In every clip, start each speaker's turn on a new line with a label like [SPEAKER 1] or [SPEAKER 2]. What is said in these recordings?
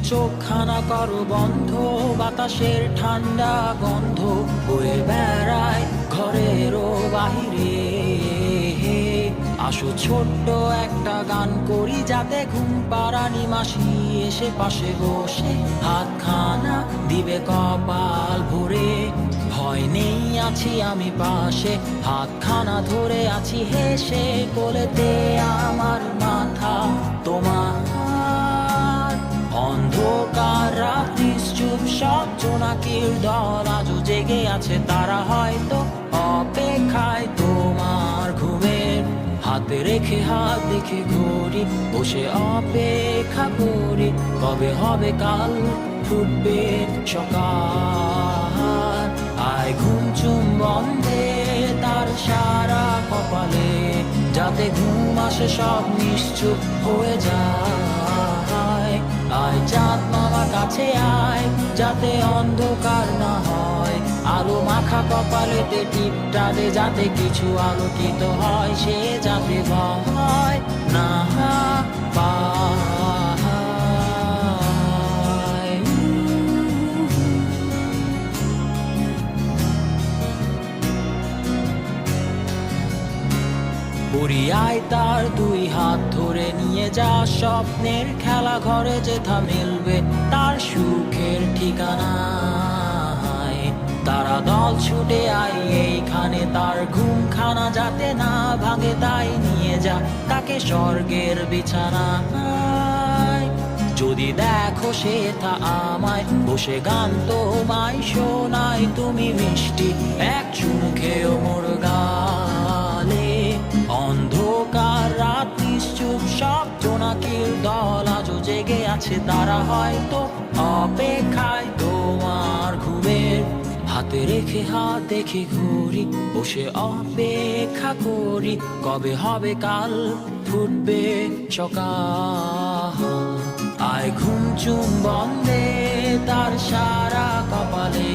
[SPEAKER 1] চোখখানা করো বন্ধ, বাতাসের ঠান্ডা গন্ধ বয়ে বেড়ায় ঘরেরও বাহিরে। আসো ছোট্ট একটা গান করি, যাতে ঘুম পাড়ানি মাসি এসে পাশে বসে হাতখানা দিবে কপাল ভরে। ভয় নেই, আছি আমি পাশে, হাতখানা ধরে আছি হেসে, কোলেতে আমার মাথা তোমার। অন্ধকার রাত্রি চুপ, সব জোনাকির দল আজও জেগে আছে, তারা হয়তো অপেক্ষায় তোমার ঘুমের। হাতে রেখে হাত দেখে ঘড়ি, বসে অপেক্ষা করি, কবে হবে কাল, ফুটবে সকাল। আয় ঘুম চুম্বন দে তার সারা কপালে, যাতে ঘুম আসে সব নিশ্চুপ হয়ে যায়। আয় চাঁদ মামা কাছে আয়, যাতে অন্ধকার না হয়, আলো মাখা কপালেতে টিপটা দে, যাতে কিছু আলোকিত হয়, সে যাতে ভয় না পায়। পড়িয়ায় তার দুই হাত ধরে নিয়ে যা, স্বপ্নের খেলা ঘরে যেথা মিলবে তার সুখের ঠিকানা। তারা দল ছুটে আয় এইখানে, তার ঘুমখানা যাতে না ভাঙে, তাই নিয়ে যা তাকে স্বর্গের বিছানায়। যদি দেখো সে তা আমায় বসে গান তোমায় শোনায়, তুমি মিষ্টি এক চুমু খেয়েও মোর গালে। অন্ধকার রাত্রি চুপ, সব জোনাকির দল আজও জেগে আছে, তারা হয়তো অপেক্ষায় তোমার ঘুমের। হাতে রেখে হাত দেখে ঘুরি, বসে অপেক্ষা করি, কবে হবে কাল, ফুটবে সকাল। আয় ঘুম চুম্বন দে তার সারা কপালে,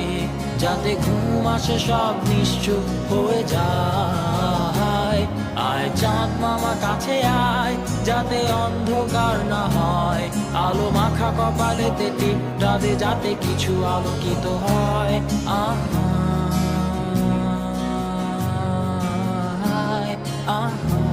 [SPEAKER 1] যাতে ঘুম আসে সব নিশ্চুপ হয়ে যায়। আয় চাঁদ মামা কাছে আয়, যাতে অন্ধকার না হয়, আলো মাখা কপালেতে টিপটা দে, যাতে কিছু আলোকিত হয়। আহা আহা